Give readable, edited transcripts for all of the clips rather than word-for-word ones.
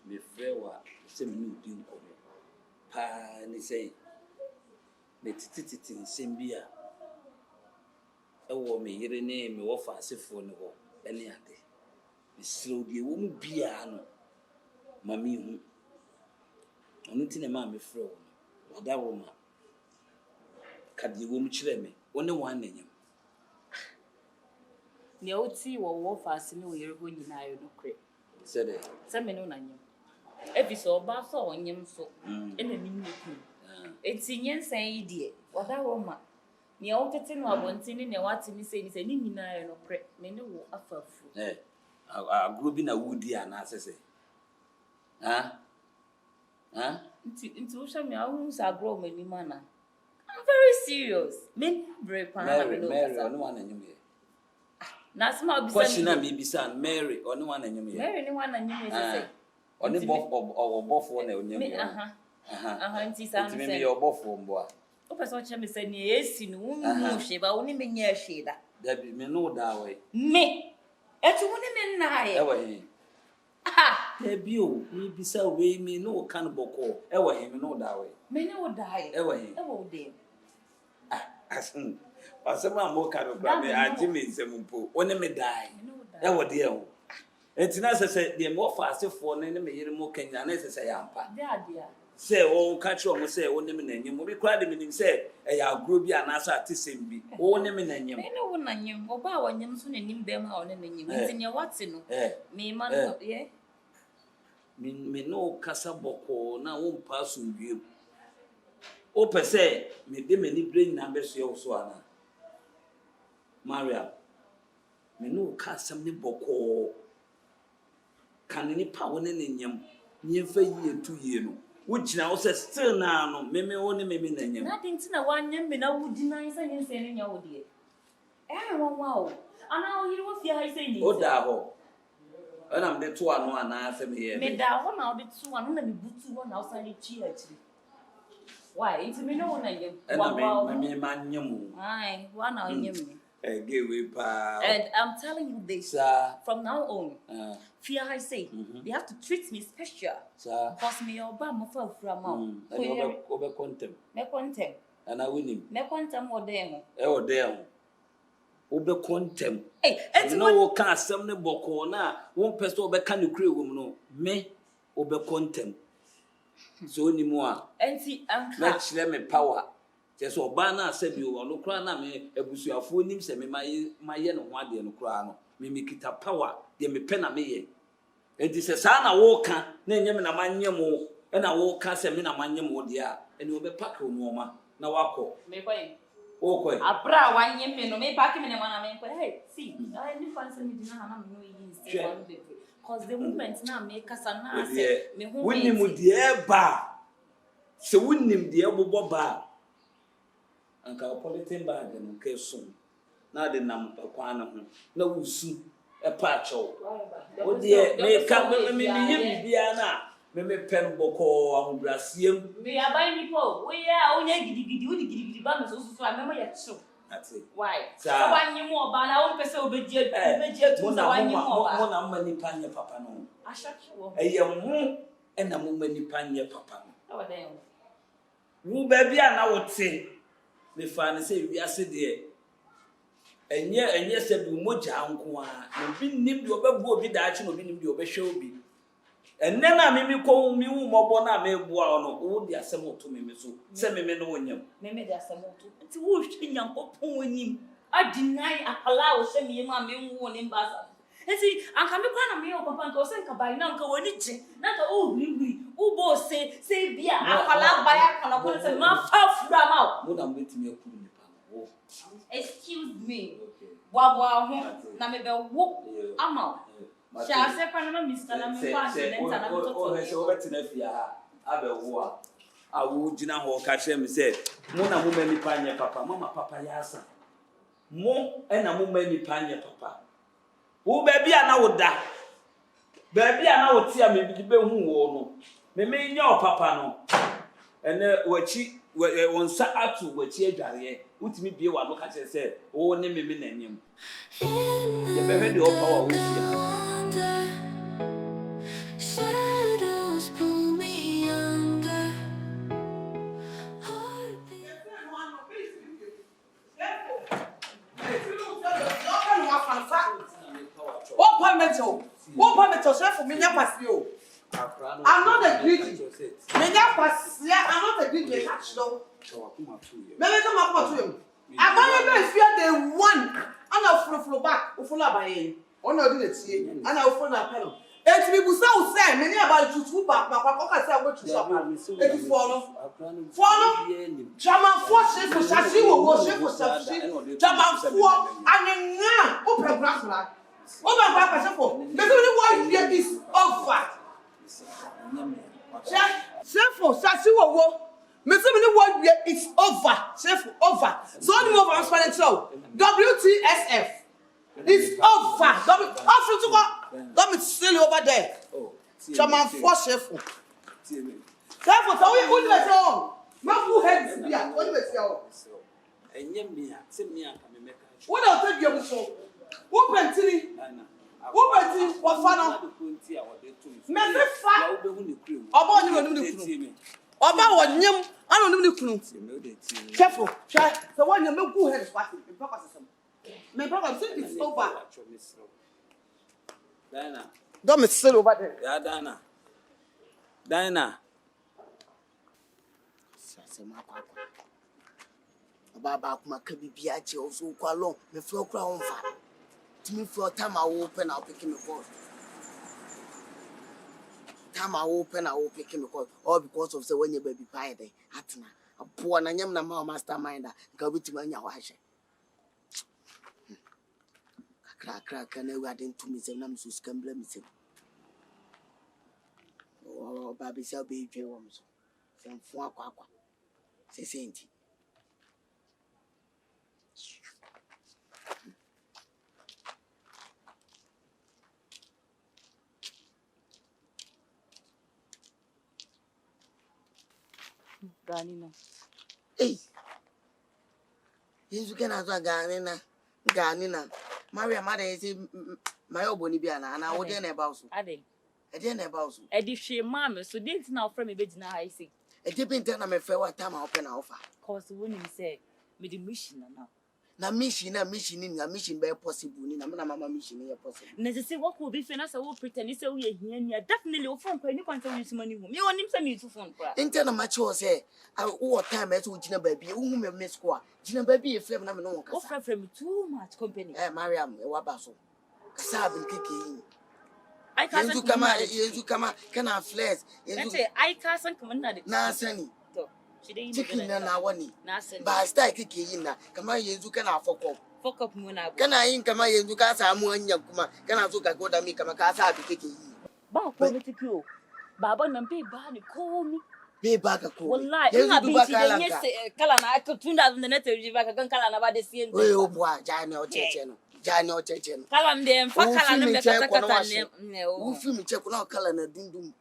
me frewa se me di nkomo pa ni say me tititi nsembia ewo me yire ne me wo fa asefo ne ho ene ade me slow die wo mu bia no mami hu onu ti ne ma me frewa wada wo ma kadi wo mu kire me woni wan nanyam ne oti wo fa ase ne wo yire ho nyina ayo no kre sede se me no nanyam ebiso oba so onyem so ena mi nneku eti nyensan yi die wada wo ma ne o tete no abontini ne wate ni se ni nyina ayo no kre me ne wo afafu agro bi na wudi ana asese Nti wo sha me awu sa agro mani mana I'm very serious. Me very pan Mary, onu wan anyum ye. Na sma obisa. Question na me bisa Mary, onu wan anyum ye. Mary ni wan anyum ye say. Oni bofo na onyum ye. Nti sa me me your bofo mbo a. O person che me say ni esi no wu hwe ba woni menya hwe da. Da bi me no da we. Me. Etu woni me na ye. E wa he. Da bi o, me bisa we me no kan boko. E wa he me no da we. Me no da ye. E wa he. E wo de. Asin pasema mo karo bra me ajime nsempo woni me dai e wode e ho entina sese de mo fa asefo ne me yire mo kanya na sese ya ampa de ade a se o ka chi o mo se woni me nanyim mo bi kra de me nim se e ya agro bi anasa atesem bi woni me nanyim me no nanyim oba wanyim so nanim be ma woni nanyim ntinya wate no me ma no ye me no kasa boko na wo mpa so wiem o pese me de mani brain na be so so ana Mariam me no ka sam ne boko kan ni pa woni ne nyam nyemfa yie tu yie no wo gina wo se still na no me woni me na nyam na dinti na wanyam me na wudi na isa nyense ne nya wodi won wa o ana o yiri wo fia ha sai ni o da ho ana me to ano ana se me ye me da ho na o de tu ano na me butu ho na o sa ni chi achi why it's me no na yem wa me manyam ai wa na yem Give pa. And I'm telling you this, from now on, fear I say, they have to treat me special. Because me oba mo fa from mouth. Obe contem. Me contem. And I win him. Me contem o dem. O dem. Obe contem. Hey, and no can some ne boko na one person obe can you create woman no me obe contem. So ni mo a. Enti let me power. Just oba na asabi o no kra na me abusuafo nim se me maye no ho ade no kra no me kita power de me pe na me ye enti se sa na wo ka na enyem na manyem o na wo ka se me na manyem o de a eni obe pack o no ma na wako me koyi o koyi abra wanyem me no me pack me na ma na me koyi hey see I need fancy me dina na me no yin see one baby cause the movement na me kasa na se me hu wonni mu de ba se wonnim de bobo ba anka politin bag no keso na de nam kwana ho na wusu e pa cho o de me ka me yem bia na me pen boko ahobrasiem me abai ni po we ya onya gidigidi odi gidigidi ba me so a me ya cho ati why so wanyi mo ba na won pese obeji tu so wanyi mo ba mo na mani panye papa no ashachi wo eye mu e na mo mani panye papa no o de wo ba bia na wote me fa ne say wi ase de enye se bi moja nko a obi nim de obebu obi da achi no obi nim de obehwe obi enne na me ko mi wu mobo na me bua no wo de asem oto me so se me no wonyam me de asem oto nti wo hwe nyankopon wonim a deny akala wo se me ma me wu ne mbasa enti anka me kwa na me o papa nka o se nka bai na nka woni che na nka o huri ubo se bia akala bai akala ko se ma fa fura ma wo na mbetimi akuru ni pa wo excuse me bwa ho na me be wo ama sha se kwa na Mr. na me kwa se na to o se o betina fia abewo a wo gina ho ka kire me se mo na mo mani panye papa mama papa ya asa mo e na mo mani panye papa wo ba bia na wo da ba bia na wo tia me bi be hu wo no me nya o papa no ene wachi wonsa atu wachi adware utimi bie wa no ka kire se wo ne me na nyem ye be hwe de o power wo fia What the church for me? I'm not a greedy. I'm not a greedy. Maybe come up to him. I'm going to fear the one. And I'll flow back. Follow by him. On the see, and I'll follow a panel. And we will say, many about you two back. My papa said, what you follow. Chama force for Sashi will worship for Sashi. Chama for and open grass. Oh, my papa said, the only one here is over. Therefore, Sashi will walk. Many word it's over. Over. So only more financial. WTSF. It's over. Don't be silly over there. Chama force chef. Therefore, so we put it on. My who heads be at what you say. And Yemia, send me a make. What I'll take you so. Open tilly. Open tilly. What fun? Member fat. About you know the crew. About what yum. I don't know the crew. Careful. Try the one you make who heads party. My brother said it's over. Dina. Don't miss it over there. Yeah, Dina. About my cabby biachi also quite long. Me flow crown fat. To me for time I open, I'll pick him a call. Time I open, I will pick him a call. All because of the when your baby pie day. Atna. A poor and yam na masterminder. Go with me on your wash. Crack and I didn't to me say, I'm so scambler missing. Oh, Baby shall be James. Some 4 quack. Say, Saint. Ganina. Hey, you can have a Ganina. Mariam, mother is my old Bonibiana, and I would then about you. I didn't. I didn't about you. I did share mamma, so didn't now from a bed now. I see. A dipping time I'm a fair time I open offer. Cause when you say, me the mission now. Now, mission by possible. Mamma mission here possible. Necessary what will be finished. I will pretend it's a way here. Definitely, from when you can't tell you some money. You want him some use phone. Internal mature say, I all time as with Gina baby, whom you miss squaw. Gina baby, a flame, I'm no offer from too much company. Mariam, a wabasso. Sabin kicking. I can't come out, can have flares. I can't come on. Now, Sunny. Chicken and I want it. Nothing. But I start kicking in. Come on, you can have fuck up moon. Can I in come you guys are more in your kuma? Can I look at go to me? Come a casa to kicking. Bow political. Baba and pay Barney call me. Be back a cool. Well, like, you have been Kalana. I could tune out the net to you back a gun Kalana about the same. Oh, boy, Jano Chechen. Kalam them for Kalan. Who film check on our Kalana Dundum.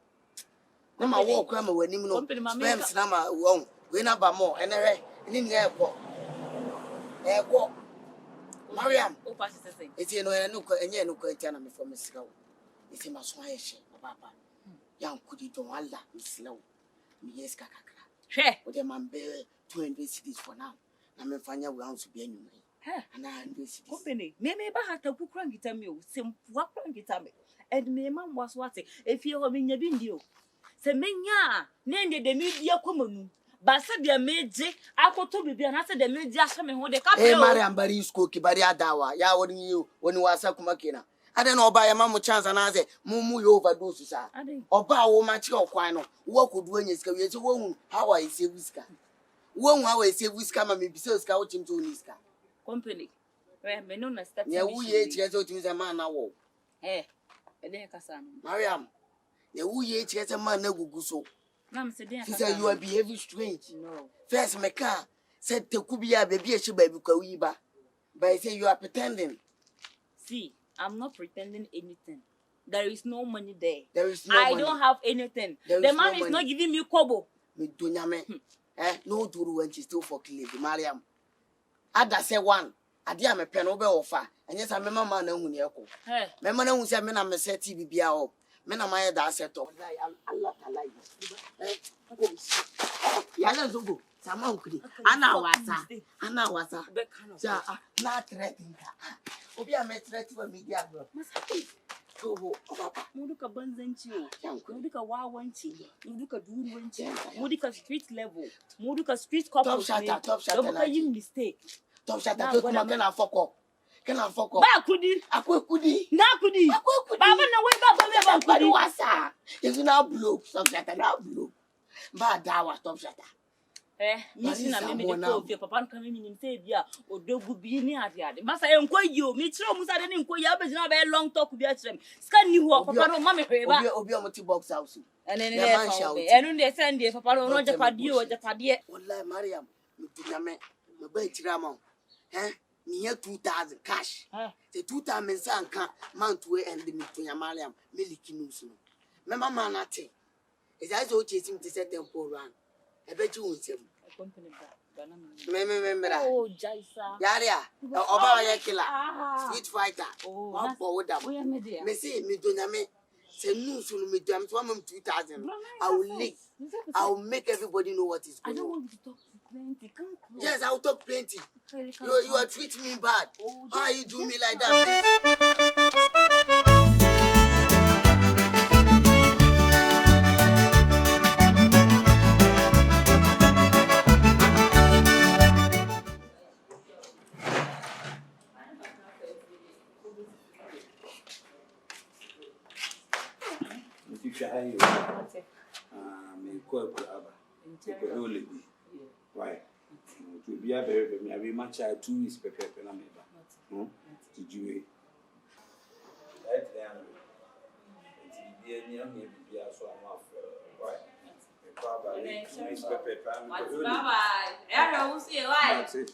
No, my walk grammar when you know, Spams Nama won't win up more and in the airport. Airport. Mariam, it's in a no and yet no question for Miss Slow. It's in my swish, Papa. Young could you don't want that, Miss Slow. Yes, Kakaka. What a man bear 200 cities for now. I'm a fine round to be anyway. And I company. Maybe I had to crank it a meal, some what crank it a me. And my mum was watching if you have been a video. Say, Menya, name the media common. But said the major, I could to be an answer the media coming when the couple. Hey, Mariam Barry's cookie, Bariadawa, ya wouldn't you when you are Sakumakina. I don't know by a mamma chance and I say, Mumu overdose, sir. Or bow much of quino. What could win his career to wound? How I say whisker. One hour I say whisker, may be so scouting to Niska. Company. Where may not start. Yeah, we ate yet to a man now. Eh, a day, Mariam. The woo yet yet a man no go so. Mam said, you are behaving strange. No. First, my car said to Kubia baby a baby Kawiba. But I say you are pretending. See, I'm not pretending anything. There is no money there. There is no money. I don't have anything. The man is not giving me kobo. Me do nyame. No duru when she still for clear, Mariam. Ada say one. Ade am pen obe ofa. Enye sa me mama na hu ne eko. Me mama na hu se me na me set TV bia o. Me na my da set up. Allah alive. Ya na zogo. Sama ukudi. Ana wasa. Ja na threatening ka. Obi am threat for media bro. Toho, papa. Mu duka banzanci o. Mu duka wawanci. Mu duka duruwanci. Mu duka street level. Mu duka street couples. Top shatter. Don't make you mistake. Top shatter. To kuma kana fuck up. Ba kudi. Akwai kudi. Na kudi. Baba na wai baba me ba kudi. Wasa. Yanzu na blow. Top shatter na blow. Ba dawa top shatter. Misi na meme de ko fie papa nka meme nim say bia odogu bi ni ade masa enko yi o mi tire o musa de ni enko yi abegina be long talk bi a tire me ska ni ho papa no ma me hwe ba obi o moti box house ene de send de papa no japade o japade wallahi Mariam mitunyame me ba tire ma me here 2000 cash the 2000 men san kan man to end mitunya Mariam me likinus no me mama na te eja so chasing to set tempo run ebeji unsem me oh jaisa yaria oba ya killer street fighter one forward am me say me donyame say news no me donyame so am 2000 I will make everybody know what is going on. I don't want you to talk plenty. Yes, I will talk plenty. You are treating me bad. Why you do me like that? Why? To be a very, I be much 2 weeks prepared for me. Did you? Right there. It's near me, so I'm off. Right. Bye. I don't see why. That's it.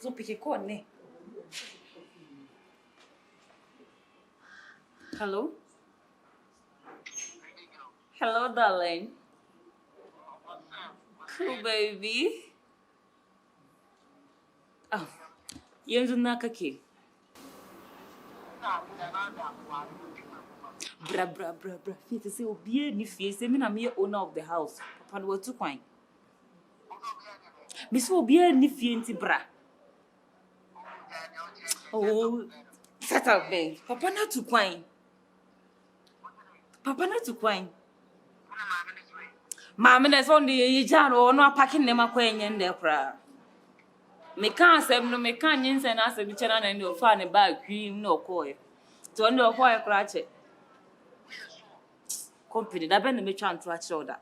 So pick a call, ne? Hello? Hello, darling. Cool, baby. Oh, yanzu na kake. Bra. Fie say obi ni fie say me na me owner of the house. Papa no tu kwan. Me say obi ni fie nti bra. Oh, set up, babe. Papa not to quine. Mamma, that's only Jan or no packing them a queen in their crowd. Me can't say no me can't yin and ask the channel and you'll find a bag cream no coy. To under a quiet cratch. Company, that been me trying to watch shoulder.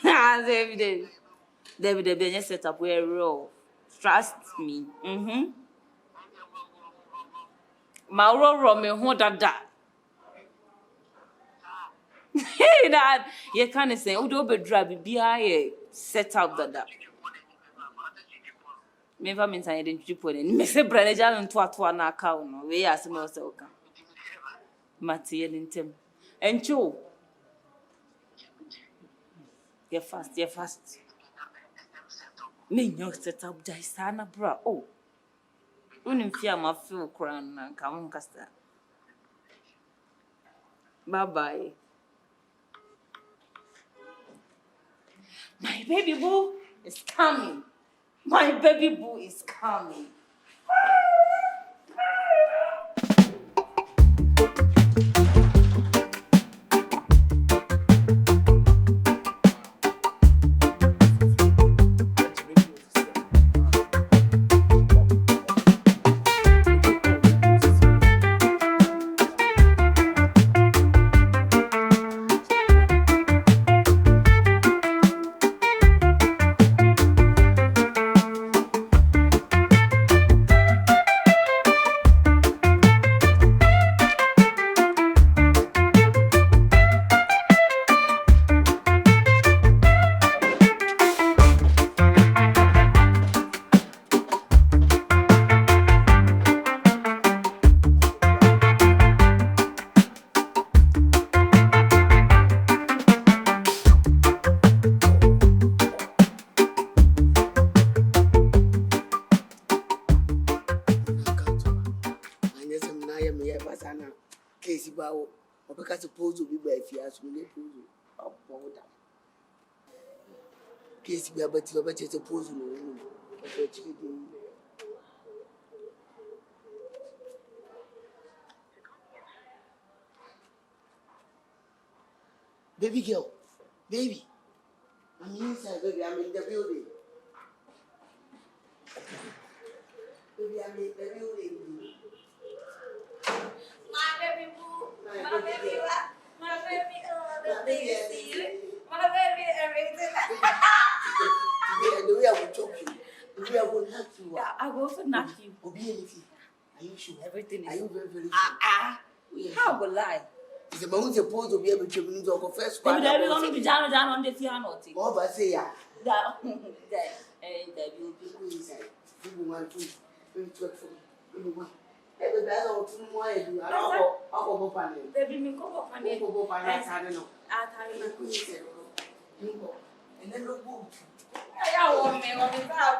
As every day. David the business set up where roll. Trust me. My roll me who that. Hey, Dad, you can't say, oh, don't be drab, be high, set up that. Never means I didn't put in. Miss Branajan and Twatwan account. We ask him also. Matty and Tim. And Joe. You're fast. Me no set up Jaisana bra. Oh. Unim fear my full crown and come on casta. Bye. My baby boo is coming. that's when they pose up for that. Case we are but you better suppose no. Baby girl, baby. I'm inside, baby. I'm in the building. Baby, I'm in the building. My baby boo, my baby, my baby, the baby, my baby, everything. The way I will choke you, the way I will knock you. Yeah, I will also knock you. Obi anything. Are you sure? Everything is. Are you very sure? How will I? It's a moment supposed to be able to move to first Maybe part. they will only be down on the piano. What about say ya? That interview. People inside. People want to work for me. Every day I want to know why you are. I'll go panel. Baby, me go up and then Go panel. I don't know. I And then look good. I want me on the power.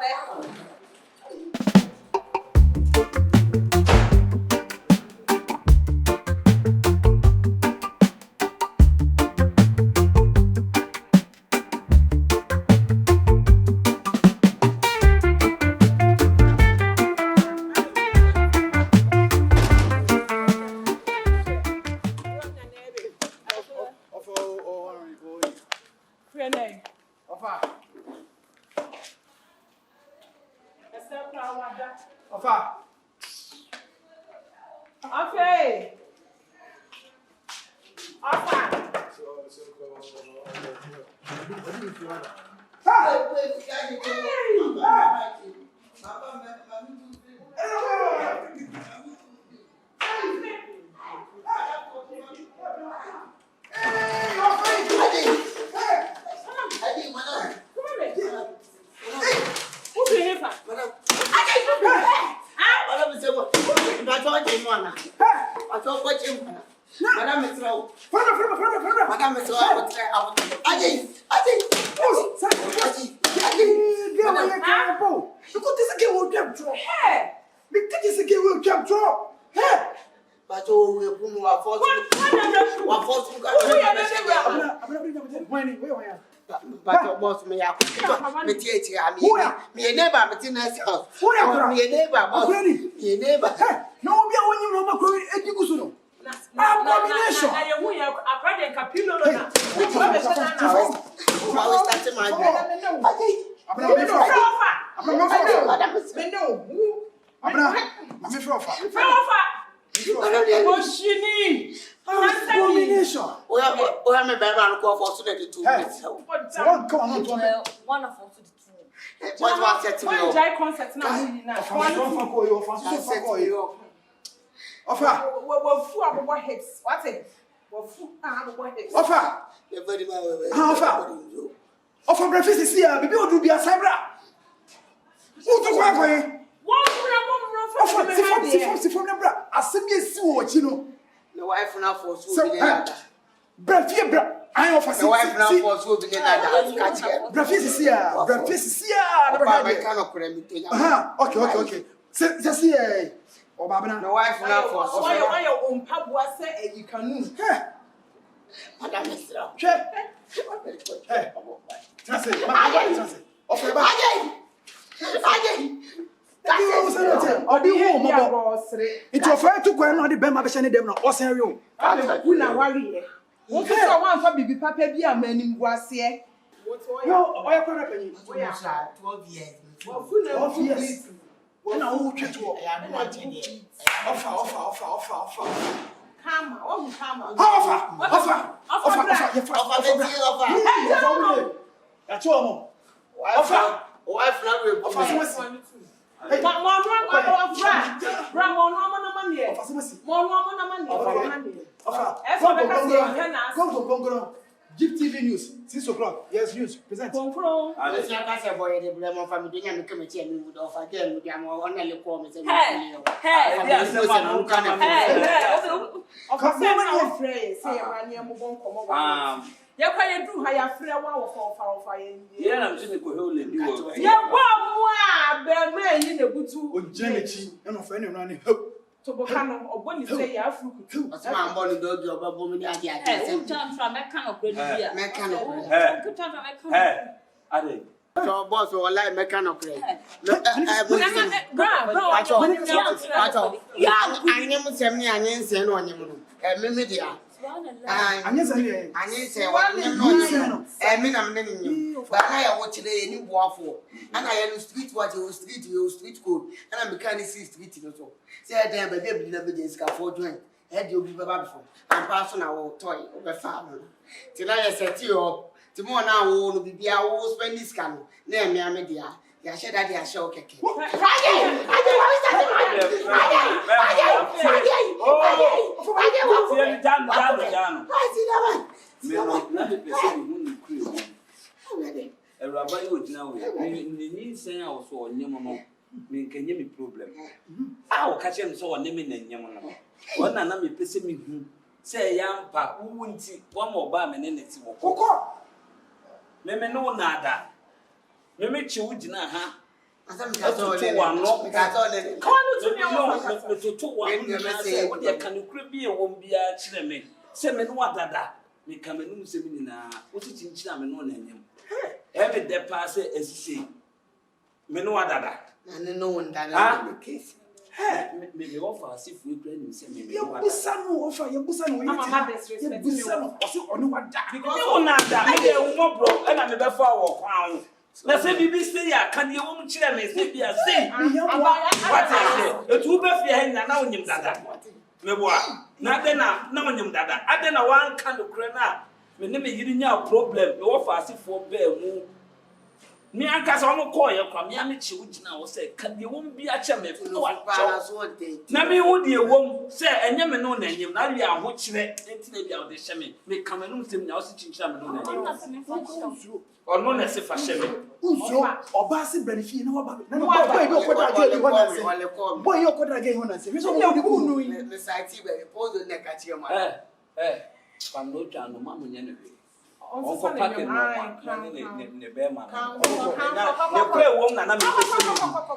But your boss may have me neighbor, but in us house. Who are me neighbor? Your neighbor. No, we are when you know going education. Abomination. I am we are a capillo. Abomination. We have a baby and call for student to Come on, wonderful to the two. What was it to me? Concert now. Offer. We're full of what heads. What's it? We're full of what heads. Offer. Offer breakfast is here. Baby, what do be a cyber? Who to go away? Offer. See from the bra. I see me see what you know. The wife now for school. Breakfast, I offer. The wife now for school. Breakfast is here. Breakfast is here. Okay. Just here. The wife now for school. Why your own papa say you can move? Madam Mr. Check. Hey. That's it. Offer back. It was fair to go and not the Bema Bashani Dem, or Serio. Una worry. What is one for Bibi Papa be a man in Guassier? What's all your 12 years. 12 years. When I will treat you, I am not offer. Come. That's all. Wife now Give TV News, 6 o'clock. Yes, news. Present. boy, the blame of family, and come and me with offer again with them or only call me. You can't do higher free one for fire. Yeah, I'm just going to hold it. Yeah, one in the good Jenny, and of any running hope. Tobokano or when you say you have fruit. What's my body dog your baby? I Hey, time from mechanic radio. Mechanical. Good time from mechanic. Ade. So boss will like mechanical. I never send me an insane on you. Media. I say, I mean, I'm letting you. But I watch today any waffle. And I am street what you street code. And I'm mechanic street. Say, damn, but baby never did scaffold joint. Head you'll be before. I'm passing our toy over farm. Till I said to you, tomorrow now will be I will spend this can. Name me, media. Ya said that I show cake. Meme chiwudi na ha. Asam ka so le. Ka so le. Come on to me. No, to one na say what dey kan kure bi e won bia kire me. Se me no wadada. Me ka me no se mi na. Wo ti chinchira me no na anyam. Every day pass esisi. Me no wadada. Na no wonder na case. Me offer asifu e kure ni se me. You busa no offer, you busa no. Mama disrespect me. Osi onu wada. Because you na da. Me dey wo bro e na me be fa wo kwan. Na say bibi say ya kan ye wo mu kire me say bia say. What I say? E tu be fie na na onyim dada. Me bo a. Na de na onyim dada. Ade na wan kan do kure na. Me ne me yiri nya problem. Me offer asifu be mu. Me anka so mo call ye kwa me am chi ugina wo say kan ye wo bi a che me no wa na me wo de wo say enye me no na enyim na wi a ho kire enti na bia wo de hye me kamanum sem na wo se chinchira me no na enyim ono na se fa hye me unso oba se benefit na oba na boy bi okoda ge ho na se boy okoda ge ho na se me so mo de ku nu yi me site be pose na ka chi ma pam no twa no ma mo nya na we On ko pack no ne be ma na ne play wom na me pese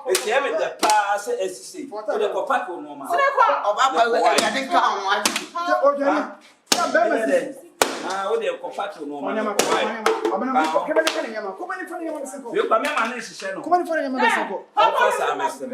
e tie me the pass SC so de ko pack no ma oba pa we ya de ka on wa o jani ya be ma se o de ko pack no ma onyama ko abana ko kebe de ka nyama ko bani fa nyama se ko yo pa me ma na hihye no ko bani fa nyama se ko o fa sa me se